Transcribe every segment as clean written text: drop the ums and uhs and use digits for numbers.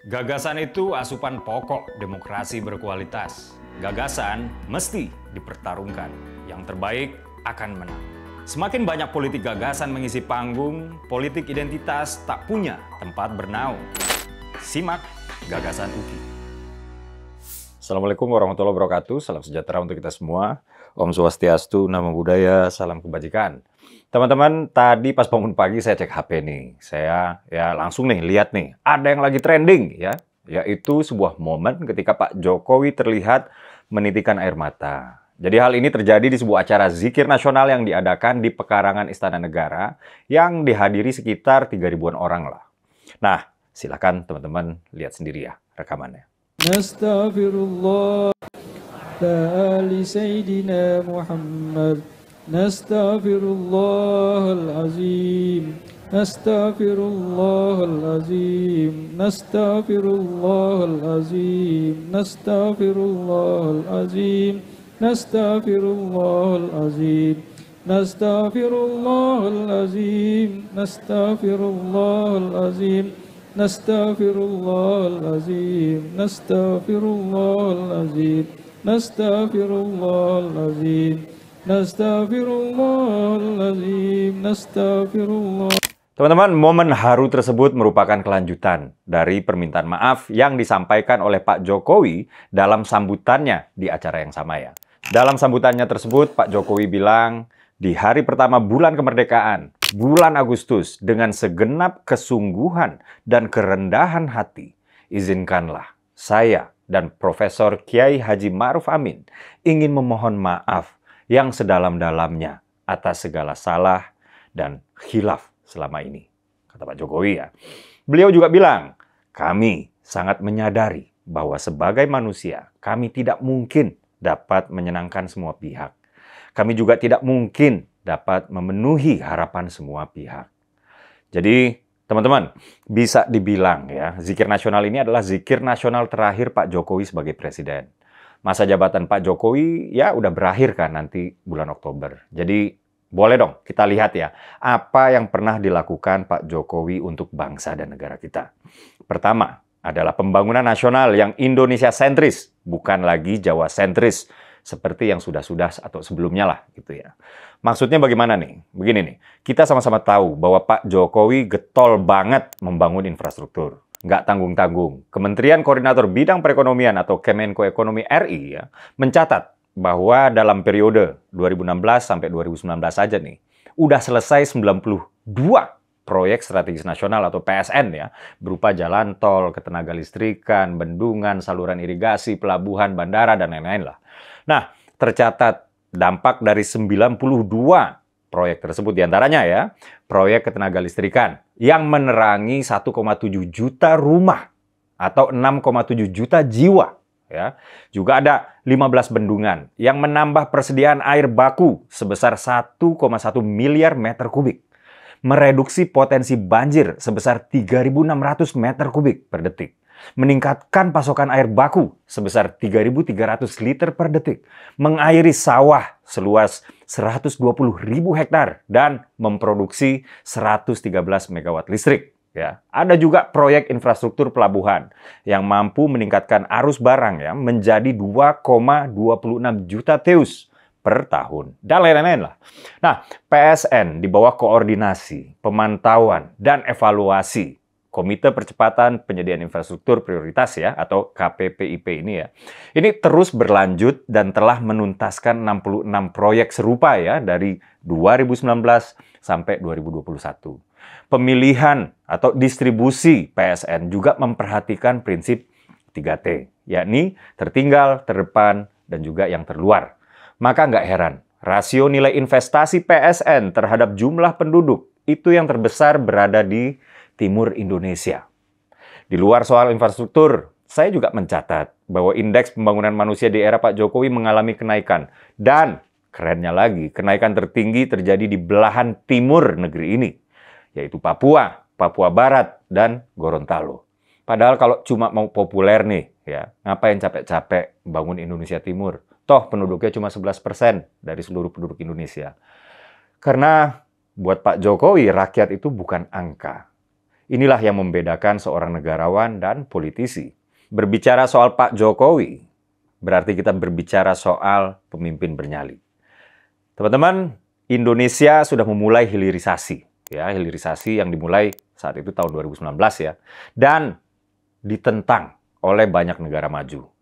Gagasan itu asupan pokok demokrasi berkualitas. Gagasan mesti dipertarungkan. Yang terbaik akan menang. Semakin banyak politik gagasan mengisi panggung, politik identitas tak punya tempat bernaung. Simak Gagasan UKI. Assalamualaikum warahmatullahi wabarakatuh. Salam sejahtera untuk kita semua. Om Swastiastu, Namo Buddhaya, salam kebajikan. Teman-teman, tadi pas bangun pagi saya cek HP nih. Saya langsung nih lihat nih, ada yang lagi trending ya, yaitu sebuah momen ketika Pak Jokowi terlihat menitikan air mata. Jadi hal ini terjadi di sebuah acara zikir nasional yang diadakan di pekarangan Istana Negara yang dihadiri sekitar 3.000-an orang lah. Nah, silakan teman-teman lihat sendiri ya rekamannya. Nastaghfirullah li Sayyidina Muhammad. Nastaghfirullahal-azim. Nastaghfirullahal-azim. Nastaghfirullahal-azim. Nastaghfirullahal-azim. Nastaghfirullahal-azim. Nastaghfirullahal-azim. Nastaghfirullahal-azim. Nastaghfirullahal-azim. Nastaghfirullahal-azim. Nastaghfirullahal-azim. Nastaghfirullahal-azim. Nastaghfirullah. Teman-teman, momen haru tersebut merupakan kelanjutan dari permintaan maaf yang disampaikan oleh Pak Jokowi dalam sambutannya di acara yang sama ya. Dalam sambutannya tersebut, Pak Jokowi bilang, di hari pertama bulan kemerdekaan, bulan Agustus, dengan segenap kesungguhan dan kerendahan hati, izinkanlah saya dan Profesor Kiai Haji Ma'ruf Amin ingin memohon maaf yang sedalam-dalamnya atas segala salah dan khilaf selama ini, kata Pak Jokowi ya. Beliau juga bilang, kami sangat menyadari bahwa sebagai manusia, kami tidak mungkin dapat menyenangkan semua pihak. Kami juga tidak mungkin dapat memenuhi harapan semua pihak. Jadi, teman-teman, bisa dibilang ya, zikir nasional ini adalah zikir nasional terakhir Pak Jokowi sebagai presiden. Masa jabatan Pak Jokowi ya udah berakhir kan nanti bulan Oktober. Jadi boleh dong kita lihat ya, apa yang pernah dilakukan Pak Jokowi untuk bangsa dan negara kita. Pertama adalah pembangunan nasional yang Indonesia sentris, bukan lagi Jawa sentris seperti yang sudah-sudah atau sebelumnya lah gitu ya. Maksudnya bagaimana nih? Begini nih, kita sama-sama tahu bahwa Pak Jokowi getol banget membangun infrastruktur. Nggak tanggung-tanggung. Kementerian Koordinator Bidang Perekonomian atau Kemenko Ekonomi RI ya, mencatat bahwa dalam periode 2016 sampai 2019 saja nih, udah selesai 92 proyek strategis nasional atau PSN ya, berupa jalan tol, ketenaga listrikan, bendungan, saluran irigasi, pelabuhan, bandara, dan lain-lain lah. Nah, tercatat dampak dari 92 proyek tersebut diantaranya ya, proyek ketenaga listrikan yang menerangi 1,7 juta rumah atau 6,7 juta jiwa. Ya. Juga ada 15 bendungan yang menambah persediaan air baku sebesar 1,1 miliar meter kubik. Mereduksi potensi banjir sebesar 3.600 meter kubik per detik. Meningkatkan pasokan air baku sebesar 3.300 liter per detik, mengairi sawah seluas 120.000 hektar, dan memproduksi 113 megawatt listrik. Ya. Ada juga proyek infrastruktur pelabuhan yang mampu meningkatkan arus barang ya menjadi 2,26 juta TEUs per tahun, dan lain-lain lah. Nah, PSN di bawah koordinasi, pemantauan, dan evaluasi Komite Percepatan Penyediaan Infrastruktur Prioritas ya, atau KPPIP ini ya. Ini terus berlanjut dan telah menuntaskan 66 proyek serupa ya dari 2019 sampai 2021. Pemilihan atau distribusi PSN juga memperhatikan prinsip 3T, yakni tertinggal, terdepan, dan juga yang terluar. Maka nggak heran, rasio nilai investasi PSN terhadap jumlah penduduk itu yang terbesar berada di Timur Indonesia. Di luar soal infrastruktur, saya juga mencatat bahwa indeks pembangunan manusia di era Pak Jokowi mengalami kenaikan. Dan kerennya lagi, kenaikan tertinggi terjadi di belahan timur negeri ini, yaitu Papua, Papua Barat, dan Gorontalo. Padahal kalau cuma mau populer nih, ya ngapain capek-capek bangun Indonesia Timur? Toh penduduknya cuma 11% dari seluruh penduduk Indonesia. Karena buat Pak Jokowi, rakyat itu bukan angka. Inilah yang membedakan seorang negarawan dan politisi. Berbicara soal Pak Jokowi, berarti kita berbicara soal pemimpin bernyali. Teman-teman, Indonesia sudah memulai hilirisasi. Ya, hilirisasi yang dimulai saat itu tahun 2019 ya. Dan ditentang oleh banyak negara maju.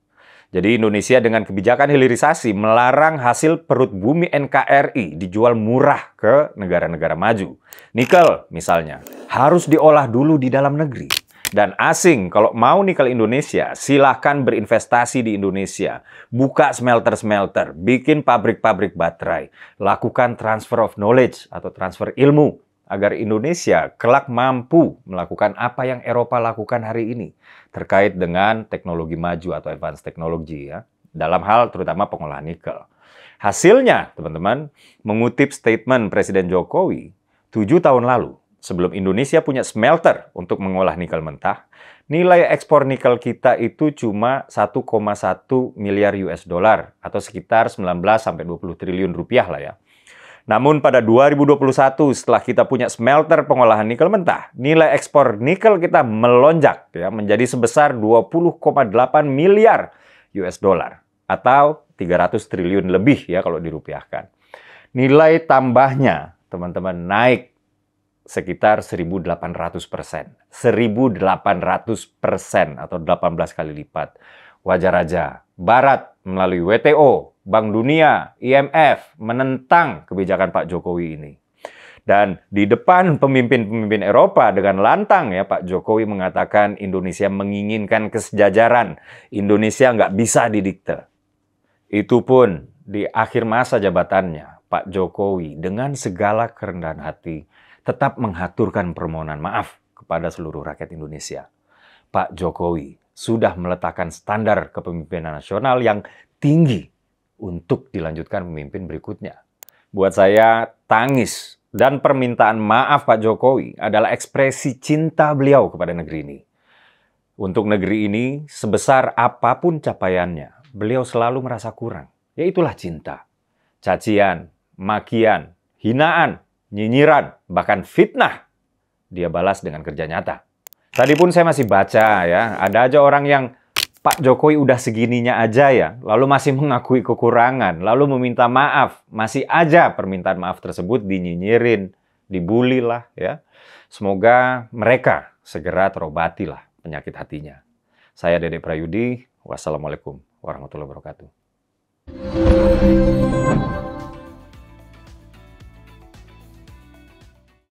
Jadi Indonesia dengan kebijakan hilirisasi melarang hasil perut bumi NKRI dijual murah ke negara-negara maju. Nikel misalnya harus diolah dulu di dalam negeri. Dan asing kalau mau nikel Indonesia silahkan berinvestasi di Indonesia. Buka smelter-smelter, bikin pabrik-pabrik baterai. Lakukan transfer of knowledge atau transfer ilmu. Agar Indonesia kelak mampu melakukan apa yang Eropa lakukan hari ini terkait dengan teknologi maju atau advanced technology ya, dalam hal terutama pengolahan nikel. Hasilnya, teman-teman, mengutip statement Presiden Jokowi 7 tahun lalu, sebelum Indonesia punya smelter untuk mengolah nikel mentah, nilai ekspor nikel kita itu cuma 1,1 miliar US dollar atau sekitar 19-20 triliun rupiah lah ya. Namun pada 2021 setelah kita punya smelter pengolahan nikel mentah, nilai ekspor nikel kita melonjak ya menjadi sebesar 20,8 miliar US dollar atau 300 triliun lebih ya kalau dirupiahkan. Nilai tambahnya teman-teman naik sekitar 1.800%. 1.800% atau 18 kali lipat. Wajar aja, Barat melalui WTO, Bank Dunia, IMF menentang kebijakan Pak Jokowi ini. Dan di depan pemimpin-pemimpin Eropa dengan lantang ya Pak Jokowi mengatakan Indonesia menginginkan kesejajaran. Indonesia nggak bisa didikte. Itu pun di akhir masa jabatannya Pak Jokowi dengan segala kerendahan hati tetap mengaturkan permohonan maaf kepada seluruh rakyat Indonesia. Pak Jokowi sudah meletakkan standar kepemimpinan nasional yang tinggi untuk dilanjutkan pemimpin berikutnya. Buat saya, tangis dan permintaan maaf Pak Jokowi adalah ekspresi cinta beliau kepada negeri ini. Untuk negeri ini, sebesar apapun capaiannya, beliau selalu merasa kurang. Yaitulah cinta. Cacian, makian, hinaan, nyinyiran, bahkan fitnah, dia balas dengan kerja nyata. Tadi pun saya masih baca ya, ada aja orang yang Pak Jokowi udah segininya aja ya, lalu masih mengakui kekurangan, lalu meminta maaf, masih aja permintaan maaf tersebut dinyinyirin, dibully lah ya. Semoga mereka segera terobati lah penyakit hatinya. Saya Dedek Prayudi, wassalamualaikum warahmatullahi wabarakatuh.